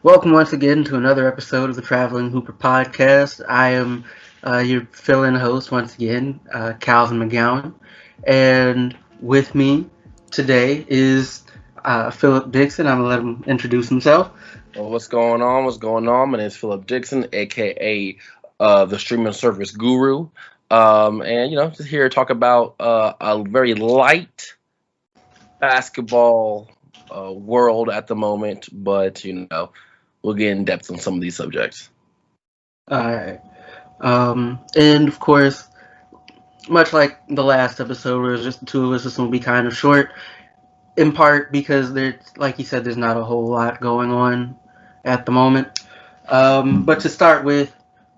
Welcome once again to another episode of the Traveling Hooper Podcast. I am your fill-in host once again, Calvin McGowan, and with me today is Philip Dixon. I'm gonna let him introduce himself. Well, what's going on? What's going on? My name is Philip Dixon, aka the streaming service guru, and just here to talk about a very light basketball world at the moment, but we'll get in depth on some of these subjects. All right, and of course, much like the last episode, where it was just the two of us, this one will be kind of short, in part because there's, like you said, there's not a whole lot going on at the moment. But to start with,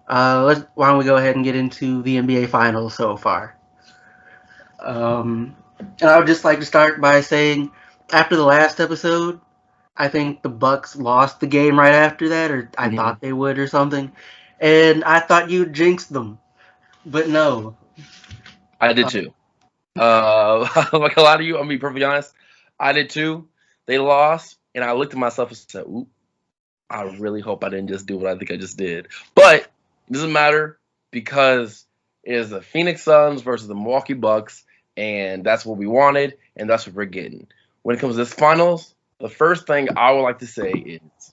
why don't we go ahead and get into the NBA Finals so far? And I would just like to start by saying, after the last episode, I think the Bucks lost the game right after that, or I thought they would, or something. And I thought you jinxed them, but no. I did too. Like a lot of you, I'll be perfectly honest, I did too. They lost, and I looked at myself and said, "Oop, I really hope I didn't just do what I think I just did." But it doesn't matter because it is the Phoenix Suns versus the Milwaukee Bucks, and that's what we wanted, and that's what we're getting. When it comes to this finals, the first thing I would like to say is,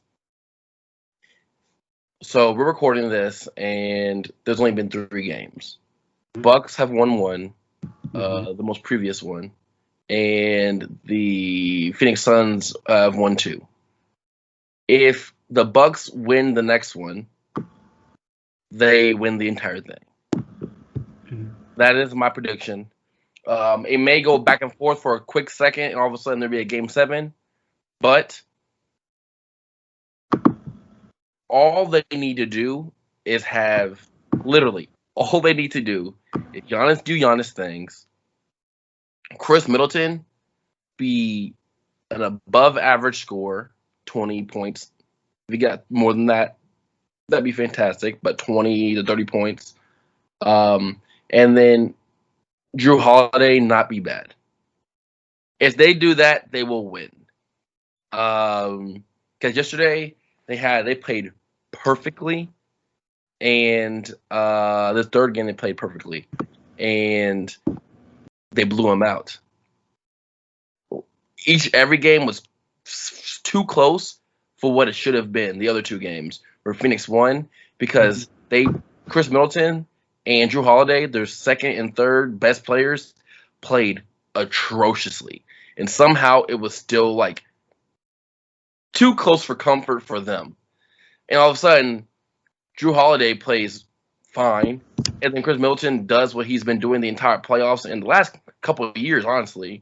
so we're recording this, and there's only been 3 games. Bucks have won one, the most previous one, and the Phoenix Suns have won 2. If the Bucks win the next one, they win the entire thing. That is my prediction. It may go back and forth for a quick second, and all of a sudden there'll be a Game 7. But all they need to do is have, literally, all they need to do is Giannis do Giannis things, Chris Middleton be an above-average scorer, 20 points. If you got more than that, that'd be fantastic, but 20 to 30 points. And then Jrue Holiday not be bad. If they do that, they will win. Because yesterday they played perfectly, and the third game they played perfectly, and they blew them out. Every game was too close for what it should have been. The other 2 games where Phoenix won because Chris Middleton and Jrue Holiday, their second and third best players, played atrociously, and somehow it was still like too close for comfort for them. And all of a sudden, Jrue Holiday plays fine, and then Chris Middleton does what he's been doing the entire playoffs and the last couple of years, honestly,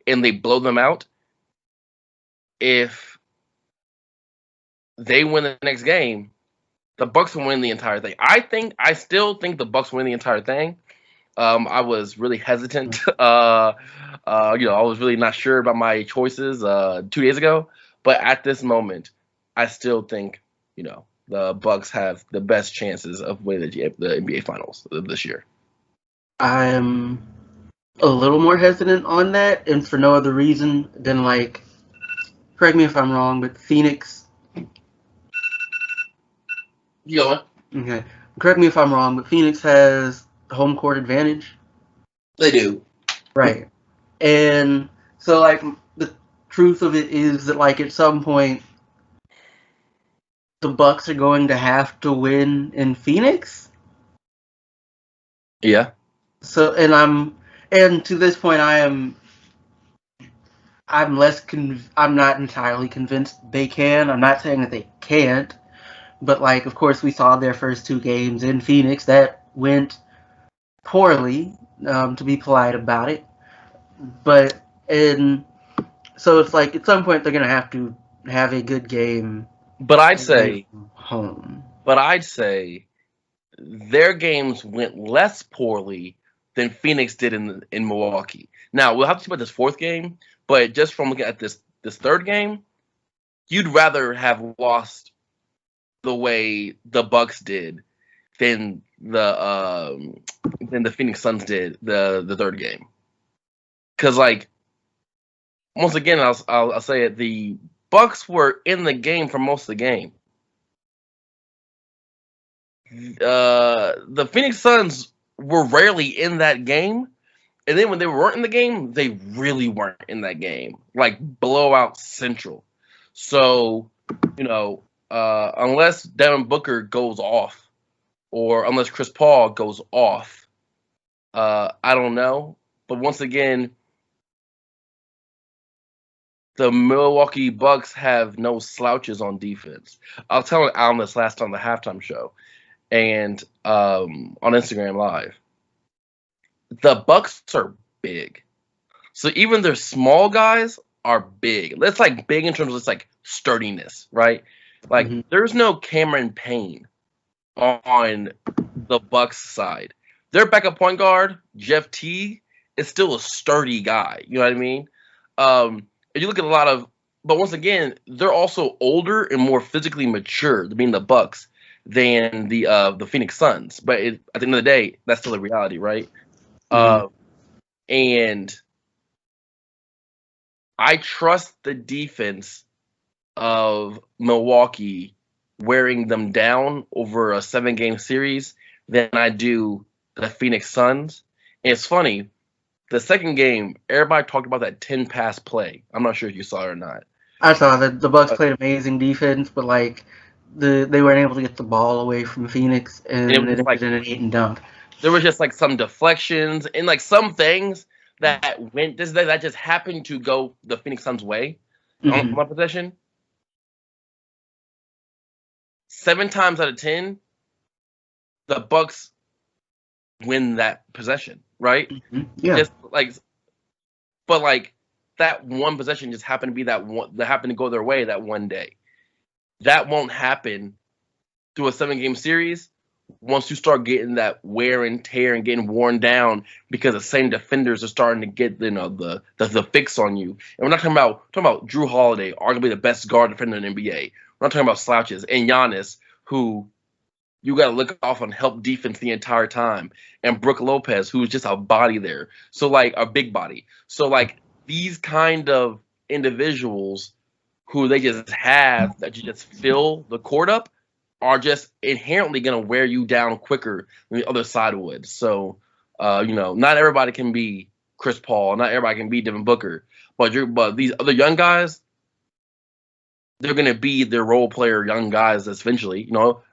and they blow them out. If they win the next game, the Bucks will win the entire thing. I still think the Bucks win the entire thing. I was really hesitant. I was really not sure about my choices 2 days ago, but at this moment, I still think the Bucks have the best chances of winning the NBA Finals this year. I am a little more hesitant on that, and for no other reason than, like, correct me if I'm wrong, but Phoenix. Okay. Correct me if I'm wrong, but Phoenix has home court advantage. They do. Right. And so, like, the truth of it is that, like, at some point, the Bucks are going to have to win in Phoenix. Yeah. So, and to this point, I'm not entirely convinced they can. I'm not saying that they can't, but, like, of course, we saw their first 2 games in Phoenix that went poorly, to be polite about it. So it's like at some point they're gonna have to have a good game. But I'd say home. But I'd say their games went less poorly than Phoenix did in Milwaukee. Now we'll have to see about this 4th game, but just from looking at this 3rd game, you'd rather have lost the way the Bucks did than the Phoenix Suns did the 3rd game. Because, like, once again, I'll say it, the Bucks were in the game for most of the game. The Phoenix Suns were rarely in that game, and then when they weren't in the game, they really weren't in that game, like blowout central. So, unless Devin Booker goes off, or unless Chris Paul goes off, I don't know. But once again, the Milwaukee Bucks have no slouches on defense. I was telling Alan this last on the halftime show and on Instagram Live. The Bucks are big. So even their small guys are big. That's like big in terms of like sturdiness, right? Like there's no Cameron Payne on the Bucks side. Their backup point guard, Jeff Teague, is still a sturdy guy. You know what I mean? If you look at a lot of, but once again, they're also older and more physically mature, being the Bucks, than the Phoenix Suns. But at the end of the day, that's still a reality, right? And I trust the defense of Milwaukee wearing them down over a 7-game series than I do the Phoenix Suns. And it's funny, the second game, everybody talked about that 10-pass play. I'm not sure if you saw it or not. I saw that the Bucks played amazing defense, but like they weren't able to get the ball away from Phoenix, and it ended in an 8 and dunk. There was just like some deflections and like some things that that just happened to go the Phoenix Suns' way on my possession. 7 times out of 10, the Bucks win that possession, right? Yeah. Just like, but like that one possession just happened to be that happened to go their way that one day. That won't happen through a 7-game series once you start getting that wear and tear and getting worn down because the same defenders are starting to get the fix on you. And we're not talking about Drew Holiday, arguably the best guard defender in the NBA. We're not talking about slouches and Giannis, who you got to look off on help defense the entire time, and Brook Lopez, who's just a body there, so like a big body. So like these kind of individuals who they just have that you just fill the court up are just inherently going to wear you down quicker than the other side would. So, not everybody can be Chris Paul, not everybody can be Devin Booker, but these other young guys, they're going to be their role player young guys eventually.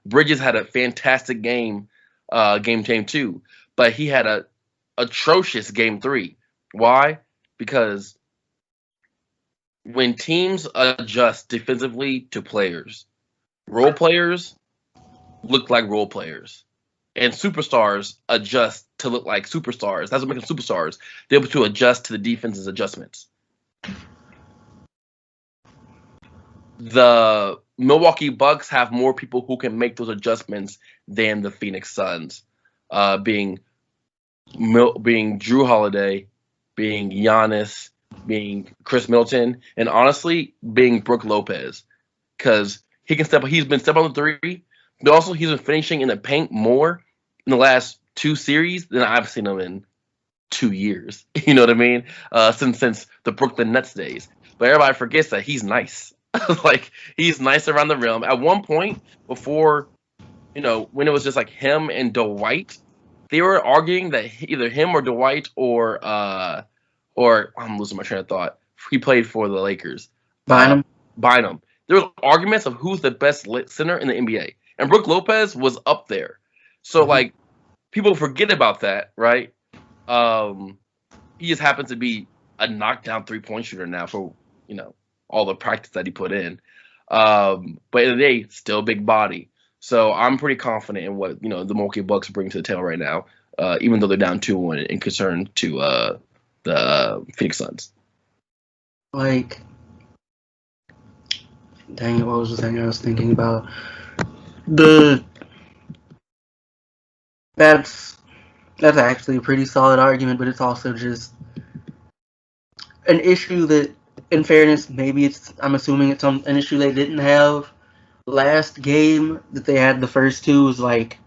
Bridges had a fantastic game 2, but he had a atrocious game 3. Why? Because when teams adjust defensively to players, role players look like role players, and superstars adjust to look like superstars. That's what makes them superstars. They're able to adjust to the defense's adjustments. The Milwaukee Bucks have more people who can make those adjustments than the Phoenix Suns, being Drew Holiday, being Giannis, being Chris Middleton, and honestly, being Brook Lopez, because he's been stepping on the 3, but also he's been finishing in the paint more in the last 2 series than I've seen him in 2 years. You know what I mean? Since the Brooklyn Nets days. But everybody forgets that he's nice. Like, he's nice around the rim. At one point, before, when it was just like him and Dwight, they were arguing that either him or Dwight or I'm losing my train of thought. He played for the Lakers. Bynum. There was arguments of who's the best center in the NBA, and Brook Lopez was up there. So like, people forget about that, right? He just happens to be a knockdown 3-point shooter now for all the practice that he put in. But in the day, still big body. So I'm pretty confident in what the Milwaukee Bucks bring to the table right now, even though they're down 2-1 in concern to the Phoenix Suns. Like, dang it, what was the thing I was thinking about? That's actually a pretty solid argument, but it's also just an issue that, in fairness, I'm assuming it's an issue they didn't have last game that they had the first 2. Was like,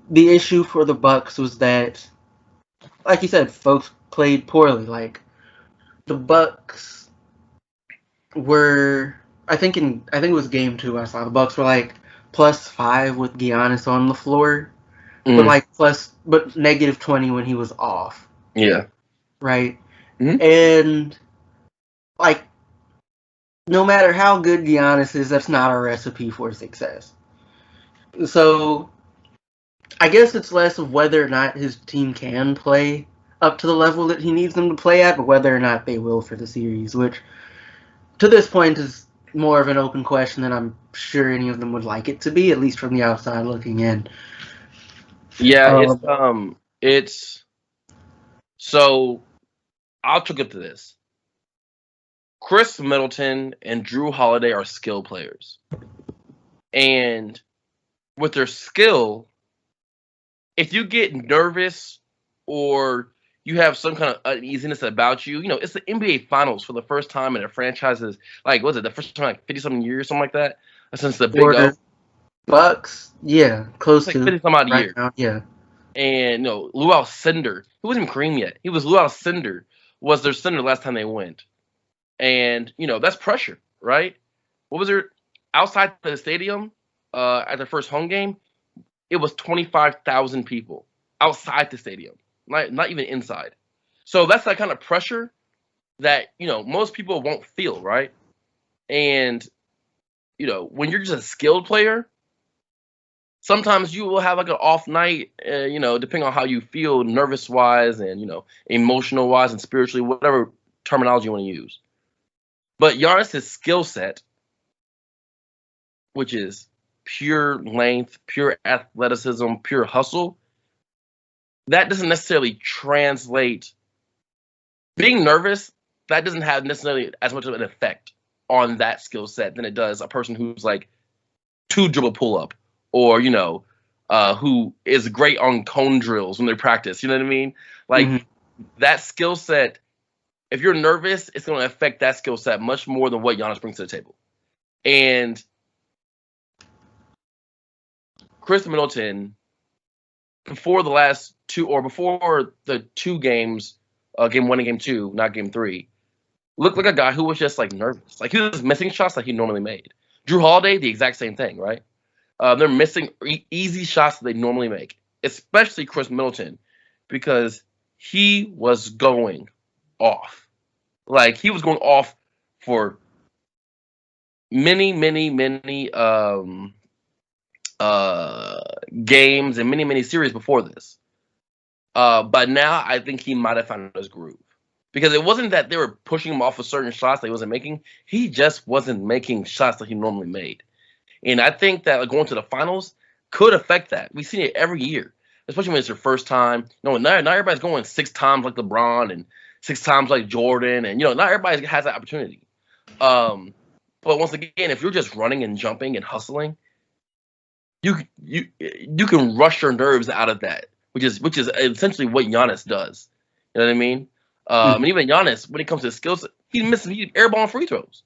the issue for the Bucks was that, like you said, folks played poorly. Like, the Bucks were I think it was game 2. I saw the Bucks were like +5 with Giannis on the floor, but Mm, like but -20 when he was off, yeah. right? Hmm. And like no matter how good Giannis is, that's not a recipe for success. So I guess it's less of whether or not his team can play up to the level that he needs them to play at, but whether or not they will for the series, which to this point is more of an open question than I'm sure any of them would like it to be, at least from the outside looking in. Yeah, Um, it's so I'll took it to this. Chris Middleton and Drew Holiday are skill players. And with their skill, if you get nervous or you have some kind of uneasiness about you, it's the NBA Finals for the first time in a franchise's like, was it the first time like 50 something years, something like that, since the Big O? for Bucks, yeah, It's close like to 50 some odd right years. now, yeah. And Lou Alcindor, he wasn't even Kareem yet. He was Lou Alcindor was their center last time they went, and that's pressure, right? What was there outside the stadium at their first home game? It was 25,000 people outside the stadium, not even inside. So that's that kind of pressure that most people won't feel, right? And when you're just a skilled player, sometimes you will have like an off night, depending on how you feel, nervous wise and emotional wise and spiritually, whatever terminology you want to use. But Giannis' skill set, which is pure length, pure athleticism, pure hustle, that doesn't necessarily translate. Being nervous, that doesn't have necessarily as much of an effect on that skill set than it does a person who's like two dribble pull up or who is great on cone drills when they practice. You know what I mean? Like Mm-hmm. that skill set. If you're nervous, it's going to affect that skill set much more than what Giannis brings to the table. And Chris Middleton, before the two games, game 1 and game 2, not game 3, looked like a guy who was just like nervous. Like he was missing shots that he normally made. Drew Holiday, the exact same thing, right? They're missing easy shots that they normally make, especially Chris Middleton, because he was going off. Like he was going off for many, many, many games and many, many series before this. But now I think he might have found his groove. Because it wasn't that they were pushing him off of certain shots that he wasn't making. He just wasn't making shots that he normally made. And I think that going to the finals could affect that. We've seen it every year, especially when it's your first time. Not everybody's going 6 times like LeBron and 6 times like Jordan. And, not everybody has that opportunity. But once again, if you're just running and jumping and hustling, you can rush your nerves out of that, which is essentially what Giannis does. You know what I mean? And even Giannis, when it comes to skills, he's missing airball free throws.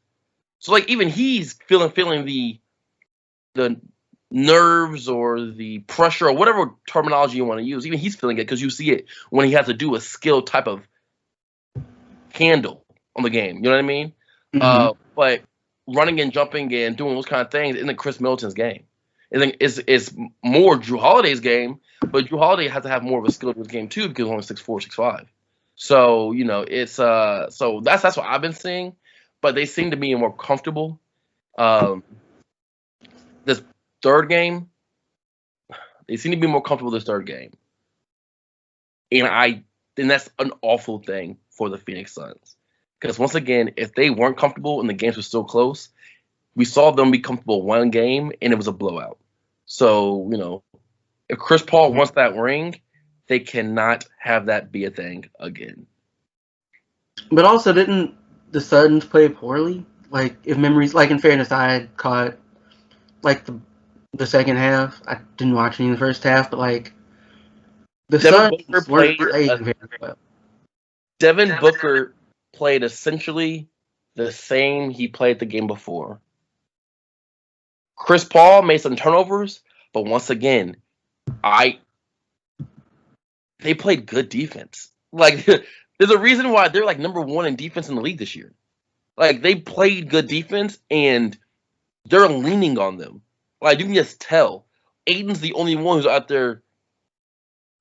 So like even he's feeling the nerves or the pressure or whatever terminology you want to use. Even he's feeling it because you see it when he has to do a skill type of handle on the game. You know what I mean? Mm-hmm. But running and jumping and doing those kind of things isn't Chris Middleton's game. It's more Drew Holiday's game, but Drew Holiday has to have more of a skill to his game too because he's only 6'4", 6'5". So it's so that's what I've been seeing, but they seem to be more comfortable. This third game, they seem to be more comfortable this third game, and that's an awful thing for the Phoenix Suns because once again, if they weren't comfortable and the games were still close, we saw them be comfortable one game and it was a blowout. So if Chris Paul wants that ring, they cannot have that be a thing again. But also, didn't the Suns play poorly? Like, if memories, like in fairness, I had caught like the second half. I didn't watch any of the first half, but like the Devin Booker Suns weren't played playing very well. Devin Booker played essentially the same he played the game before. Chris Paul made some turnovers, but once again, they played good defense. Like there's a reason why they're like number 1 in defense in the league this year. Like they played good defense, and they're leaning on them. Like you can just tell, Aiden's the only one who's out there,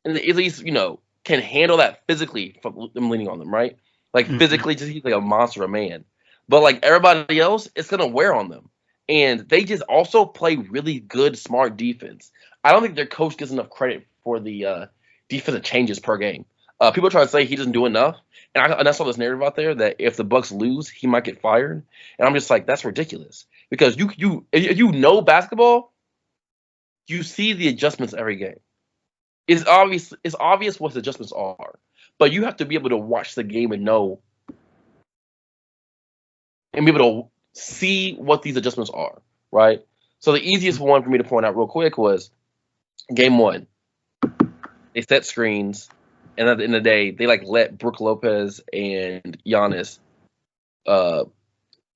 and at least can handle that physically from them leaning on them, right? Like Mhm. physically, just he's like a monster, a man. But like everybody else, it's gonna wear on them, and they just also play really good, smart defense. I don't think their coach gets enough credit for the defensive changes per game. People try to say he doesn't do enough, and I saw this narrative out there that if the Bucks lose, he might get fired, and I'm just like, that's ridiculous because if you know basketball, you see the adjustments every game. It's obvious what the adjustments are, but you have to be able to watch the game and know and be able to see what these adjustments are, right? So the easiest one for me to point out real quick was game one. They set screens, and at the end of the day, they like let Brook Lopez and Giannis uh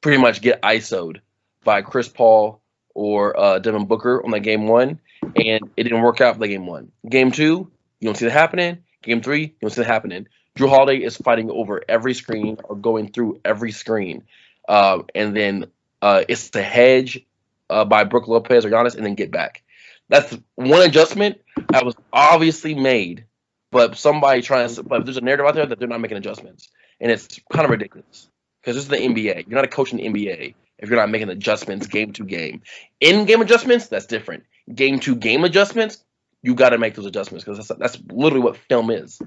pretty much get ISO'd by Chris Paul or Devin Booker on that game one, and it didn't work out for the game one. Game two, you don't see that happening. Game three, you don't see that happening. Drew Holiday is fighting over every screen or going through every screen, and then it's the hedge by Brook Lopez or Giannis, and then get back. That's one adjustment that was obviously made, but but there's a narrative out there that they're not making adjustments, and it's kind of ridiculous because this is the NBA. You're not a coach in the NBA if you're not making adjustments game to game. In-game adjustments, that's different. Game to game adjustments, you got to make those adjustments because that's literally what film is.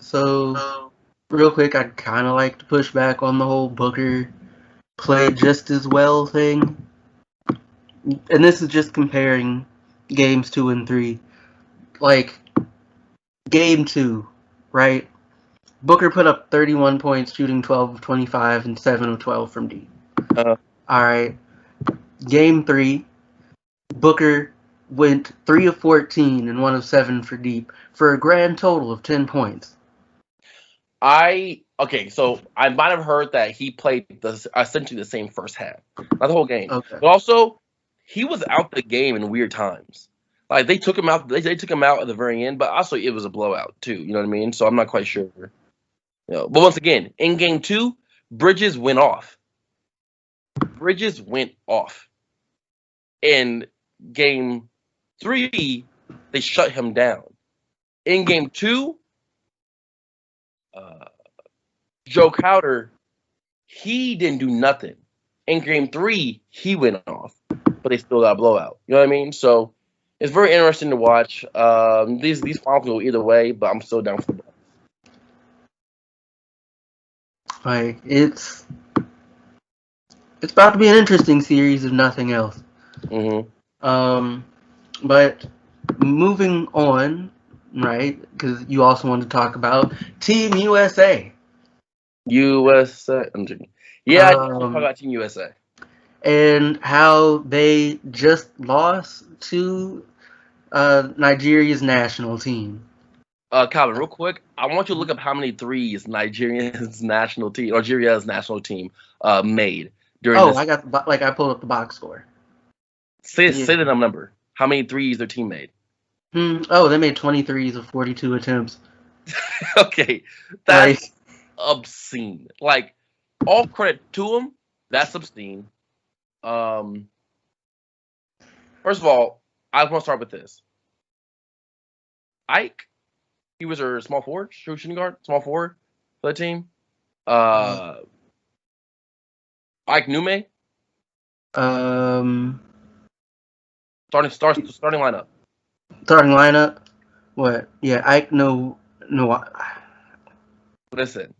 So, real quick, I'd kind of like to push back on the whole Booker played just as well thing. And this is just comparing games 2 and 3. Like, game 2, right? Booker put up 31 points, shooting 12 of 25 and 7 of 12 from deep. Uh, All right. Game 3, Booker went 3 of 14 and 1 of 7 for deep for a grand total of 10 points. Okay, so I might have heard that he played essentially the same first half, not the whole game, Okay. but also he was out the game in weird times. Like they took him out, they took him out at the very end, but also it was a blowout too. You know what I mean? So I'm not quite sure. But once again, in game two, Bridges went off. Bridges went off. In game three, they shut him down. In game two, Joe Crowder, he didn't do nothing. In game three, he went off, but they still got a blowout. You know what I mean? So it's very interesting to watch. These finals go either way, but I'm still down for the Bucks. Like, it's about to be an interesting series if nothing else. Mm-hmm. But moving on, right? Because you also wanted to talk about Team USA. USA. Yeah, I talk about Team USA. And how they just lost to Nigeria's national team. Calvin, real quick, I want you to look up how many threes Nigeria's national team made during this. I pulled up the box score. Say the number. How many threes their team made? They made 23s of 42 attempts. Okay, that's obscene. Like, all credit to them. That's obscene. First of all, I want to start with this. Ike, he was a small forward, shooting guard, small forward for the team. Ike Nume. Starting lineup. Starting lineup. What? Yeah, Ike no. Listen.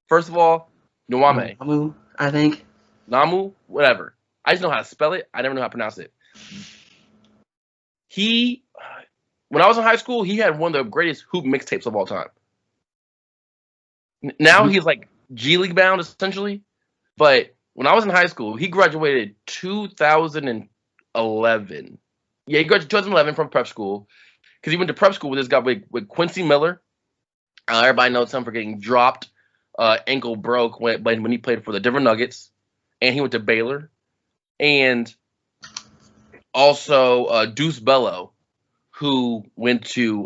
First of all, Nwame. Namu, I think. Namu, whatever. I just know how to spell it. I never know how to pronounce it. When I was in high school, he had one of the greatest hoop mixtapes of all time. Now he's like G League bound, essentially. But when I was in high school, he graduated 2011. Yeah, he graduated 2011 from prep school because he went to prep school with this guy with Quincy Miller. Everybody knows him for getting dropped, ankle broke when he played for the Denver Nuggets, and he went to Baylor. And also Deuce Bello, who went to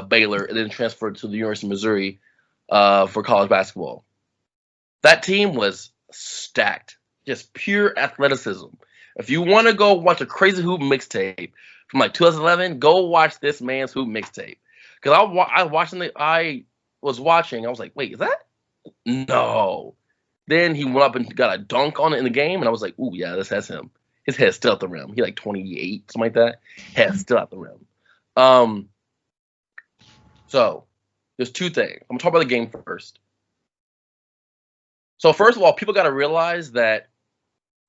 Baylor and then transferred to the University of Missouri for college basketball. That team was stacked, just pure athleticism. If you want to go watch a crazy hoop mixtape from like 2011, go watch this man's hoop mixtape. Because I was watching, I was like, wait, is that? No. Then he went up and got a dunk on it in the game, and I was like, ooh, yeah, that's him. His head's still at the rim. He like 28, something like that. Head's still at the rim. So there's two things. I'm gonna talk about the game first. So first of all, people got to realize that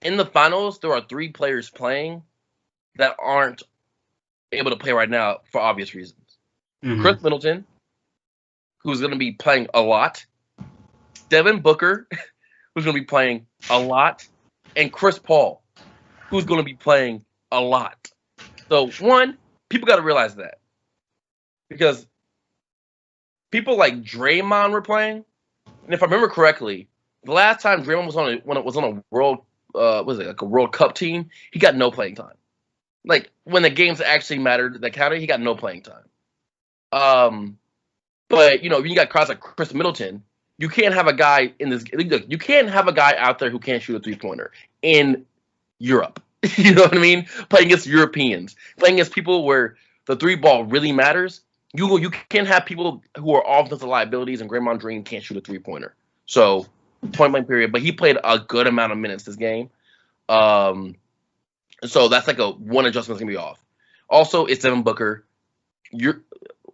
in the finals there are 3 players playing that aren't able to play right now for obvious reasons. Mhm. Chris Middleton, who's going to be playing a lot. Devin Booker, who's going to be playing a lot. And Chris Paul, who's going to be playing a lot. So, one, people got to realize that. Because people like Draymond were playing. And if I remember correctly, the last time Draymond was on a world, like a World Cup team, he got no playing time. Like, when the games actually mattered, that counted, he got no playing time. But when you got crowds like Chris Middleton, you can't have a guy in this. Look, you can't have a guy out there who can't shoot a 3-pointer in Europe. You know what I mean? Playing against Europeans, playing against people where the 3-ball really matters. You can't have people who are offensive liabilities, and Draymond Green can't shoot a 3-pointer. So point-blank period. But he played a good amount of minutes this game. So that's like one adjustment's gonna be off. Also, it's Devin Booker.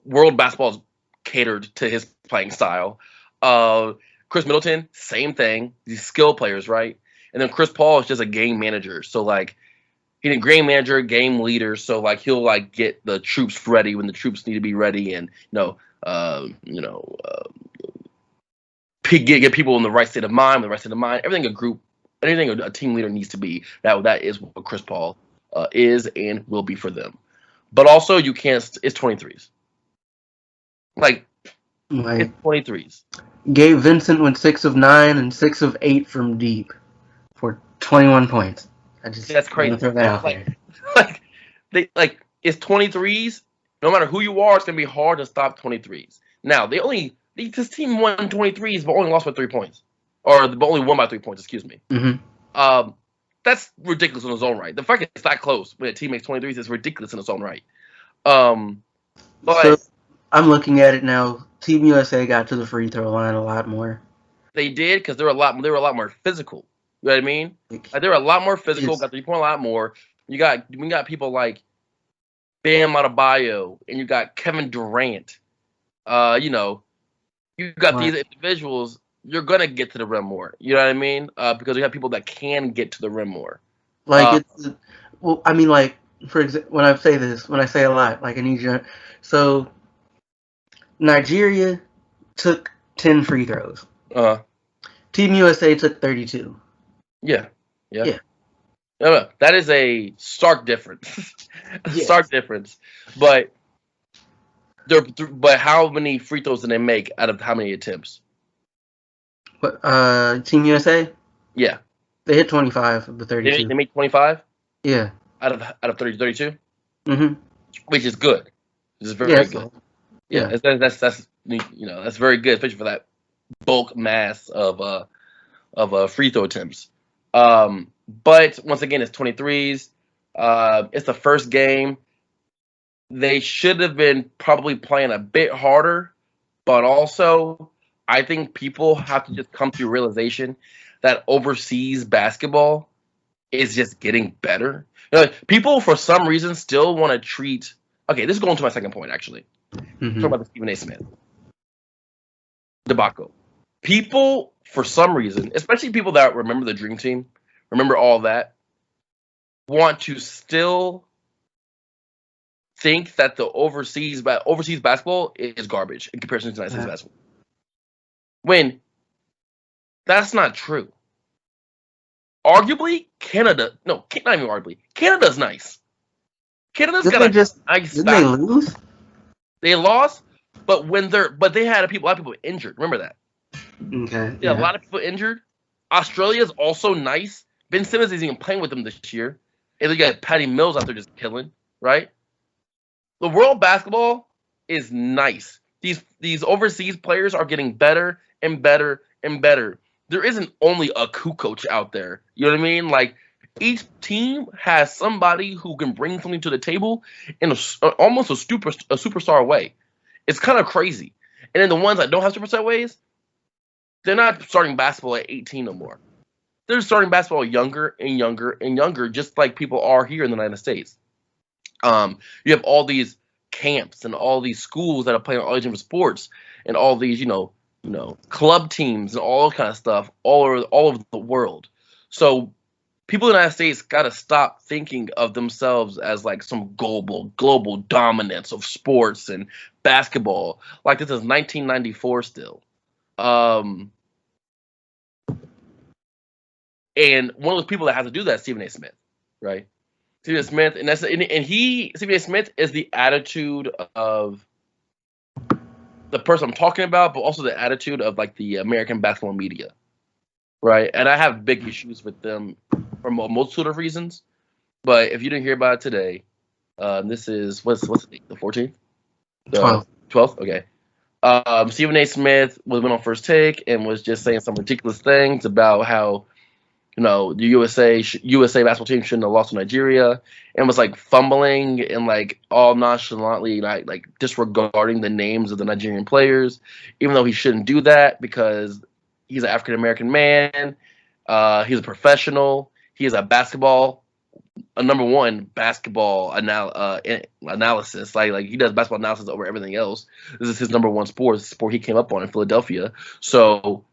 World basketball is catered to his playing style. Chris Middleton, same thing. These skill players, right? And then Chris Paul is just a game manager. So like he's a game manager, game leader. So like he'll like get the troops ready when the troops need to be ready, and get people in the right state of mind, anything a team leader needs to be. That is what Chris Paul is and will be for them. But also you can't. It's 23s. Like it's 23s. Gabe Vincent went 6 of 9 and 6 of 8 from deep for 21 points. That's crazy. Throw that out there. It's 23s. No matter who you are, it's gonna be hard to stop 23s. Now this team won 23s, but only lost by 3 points, or only won by 3 points. Excuse me. Mm-hmm. That's ridiculous in its own right. The fact it's that close when a team makes 23s is ridiculous in its own right. But so I'm looking at it now. Team USA got to the free throw line a lot more. They did because they were a lot more physical. You know what I mean? Like they were a lot more physical. Yes. Got 3-point a lot more. We got people like Bam Adebayo, and you got Kevin Durant. You got these individuals. You're gonna get to the rim more. You know what I mean? Because you have people that can get to the rim more. Like for example, when I say a lot, like I need you. So Nigeria took 10 free throws. Team USA took 32. Yeah. No, that is a stark difference. Stark difference. But how many free throws did they make out of how many attempts? What, Team USA? Yeah. They hit 25 of the 32. They made 25? Yeah. Out of 32? Mm-hmm. Which is good. This is very good. Yeah. That's very good, especially for that bulk mass of free throw attempts. But once again, it's 23s. It's the first game. They should have been probably playing a bit harder, but also I think people have to just come to a realization that overseas basketball is just getting better. People for some reason still want to treat. Okay, this is going to my second point actually. Mm-hmm. Talk about the Stephen A. Smith debacle. People for some reason, especially people that remember the Dream Team, remember all that, want to still think that the overseas basketball is garbage in comparison to United States basketball. When that's not true. Arguably, Canada's nice. Canada's got a nice Didn't they lose? They lost, but they had a lot of people injured. Remember that. Okay. Yeah, a lot of people injured. Australia's also nice. Ben Simmons isn't even playing with them this year. And they got Patty Mills out there just killing, right? The world basketball is nice. These overseas players are getting better and better and better. there isn't only a coach out there. You know what I mean? Like each team has somebody who can bring something to the table in almost a superstar way. It's kind of crazy. And then the ones that don't have superstar ways, they're not starting basketball at 18 no more. They're starting basketball younger and younger and younger, just like people are here in the United States. You have all these camps and all these schools that are playing all these different sports and all these, club teams and all kind of stuff all over the world. So people in the United States got to stop thinking of themselves as like some global dominance of sports and basketball. Like this is 1994 still. And one of those people that has to do that is Stephen A. Smith, right? Stephen A. Smith, and Stephen A. Smith is the attitude of the person I'm talking about, but also the attitude of like the American basketball media, right? And I have big issues with them for a multitude of reasons. But if you didn't hear about it today, this is what's the date? The 14th, 12th. Okay. Stephen A. Smith went on First Take and was just saying some ridiculous things about how the USA basketball team shouldn't have lost to Nigeria, and was like fumbling and like all nonchalantly like disregarding the names of the Nigerian players, even though he shouldn't do that because he's an African American man. He's a professional. He is a number one basketball analysis. Like he does basketball analysis over everything else. This is his number one sport. It's the sport he came up on in Philadelphia. So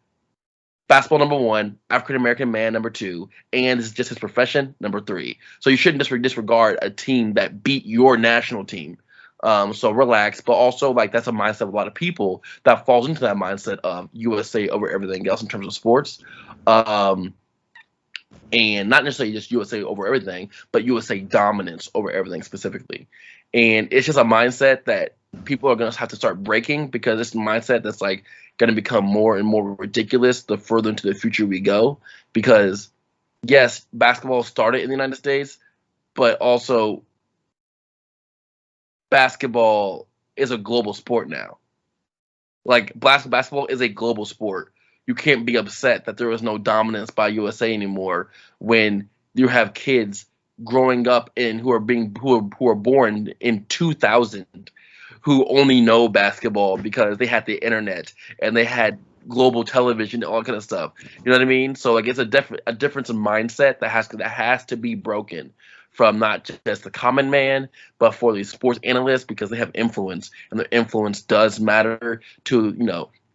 basketball number one, African American man number two, and this is just his profession number three. So you shouldn't disregard a team that beat your national team. So relax, but also like that's a mindset of a lot of people that falls into that mindset of USA over everything else in terms of sports. And not necessarily just USA over everything, but USA dominance over everything specifically. And it's just a mindset that people are going to have to start breaking because it's a mindset that's like going to become more and more ridiculous the further into the future we go. Because yes, basketball started in the United States, but also basketball is a global sport now. Like basketball is a global sport. You can't be upset that there was no dominance by USA anymore when you have kids growing up who are born in 2000 who only know basketball because they had the internet and they had global television and all that kind of stuff. You know what I mean? So like it's a difference in mindset that has to be broken from not just the common man, but for these sports analysts because they have influence and their influence does matter to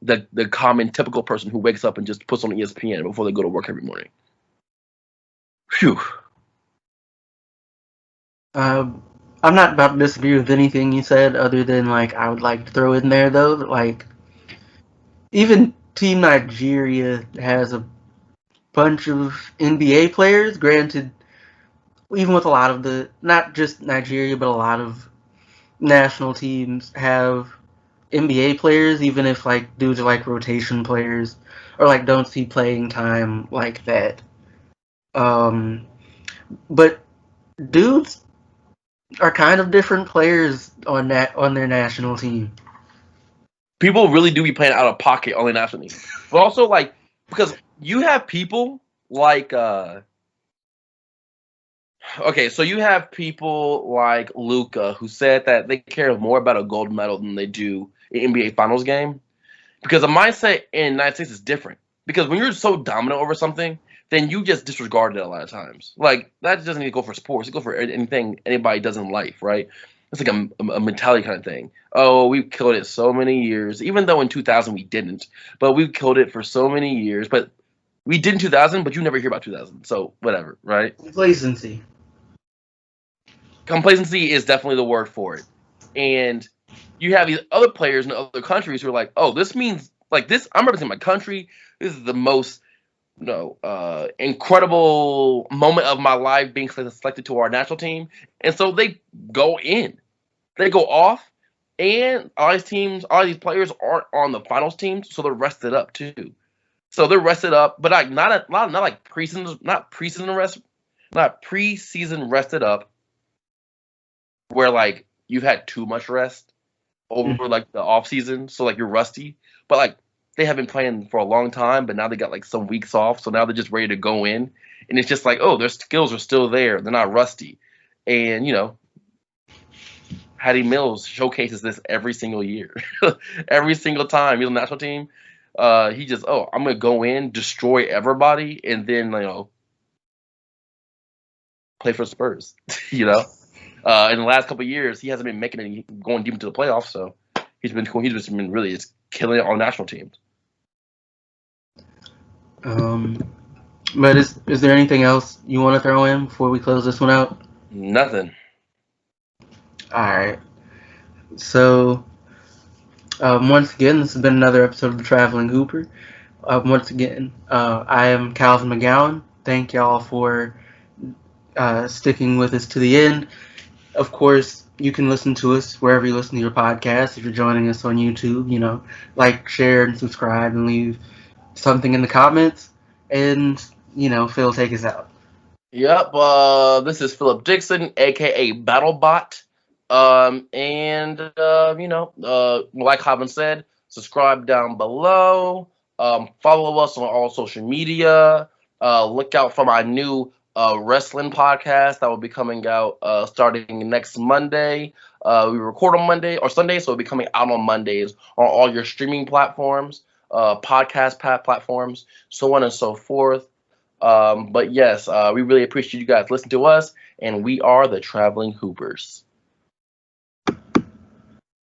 the common typical person who wakes up and just puts on ESPN before they go to work every morning. Phew. I'm not about to disagree with anything you said, other than like I would like to throw in there though that like even Team Nigeria has a bunch of NBA players. Granted, even with a lot of not just Nigeria, but a lot of national teams have NBA players, even if like dudes are like rotation players or like don't see playing time like that. But dudes are kind of different players on their national team. People really do be playing out of pocket on the national team, but also like because you have people like okay, so you have people like Luka who said that they care more about a gold medal than they do an NBA Finals game. Because the mindset in the United States is different. Because when you're so dominant over something, then you just disregard it a lot of times. Like, that doesn't even go for sports. It goes for anything anybody does in life, right? It's like a mentality kind of thing. Oh, we've killed it so many years. Even though in 2000 we didn't. But we've killed it for so many years. But we did in 2000, but you never hear about 2000. So, whatever, right? Complacency is definitely the word for it. And you have these other players in other countries who are like, oh, this means like this. I'm representing my country. This is the most incredible moment of my life being selected to our national team. And so they go off, and all these players aren't on the finals team, so they're rested up too. So they're rested up, but like not like preseason rested up, where like you've had too much rest over like the off season, so like you're rusty. But like they have been playing for a long time, but now they got like some weeks off, so now they're just ready to go in, and it's just like, oh, their skills are still there, they're not rusty, and Patty Mills showcases this every single year, every single time he's on the national team. He just, oh, I'm gonna go in, destroy everybody, and then play for the Spurs. In the last couple of years, he hasn't been making any going deep into the playoffs, so he's been cool. He's just been really just killing it on national teams. But is there anything else you want to throw in before we close this one out? Nothing. All right. So, once again, this has been another episode of the Traveling Hooper. Once again, I am Calvin McGowan. Thank y'all for sticking with us to the end. Of course, you can listen to us wherever you listen to your podcast. If you're joining us on YouTube, like, share, and subscribe, and leave something in the comments. And, Phil, take us out. Yep. This is Philip Dixon, aka BattleBot. Like Calvin said, subscribe down below. Follow us on all social media. Look out for my new wrestling podcast that will be coming out starting next Monday. We record on Monday or Sunday, so it'll be coming out on Mondays on all your streaming platforms, podcast platforms, so on and so forth. But yes, we really appreciate you guys listening to us, and we are the Traveling Hoopers.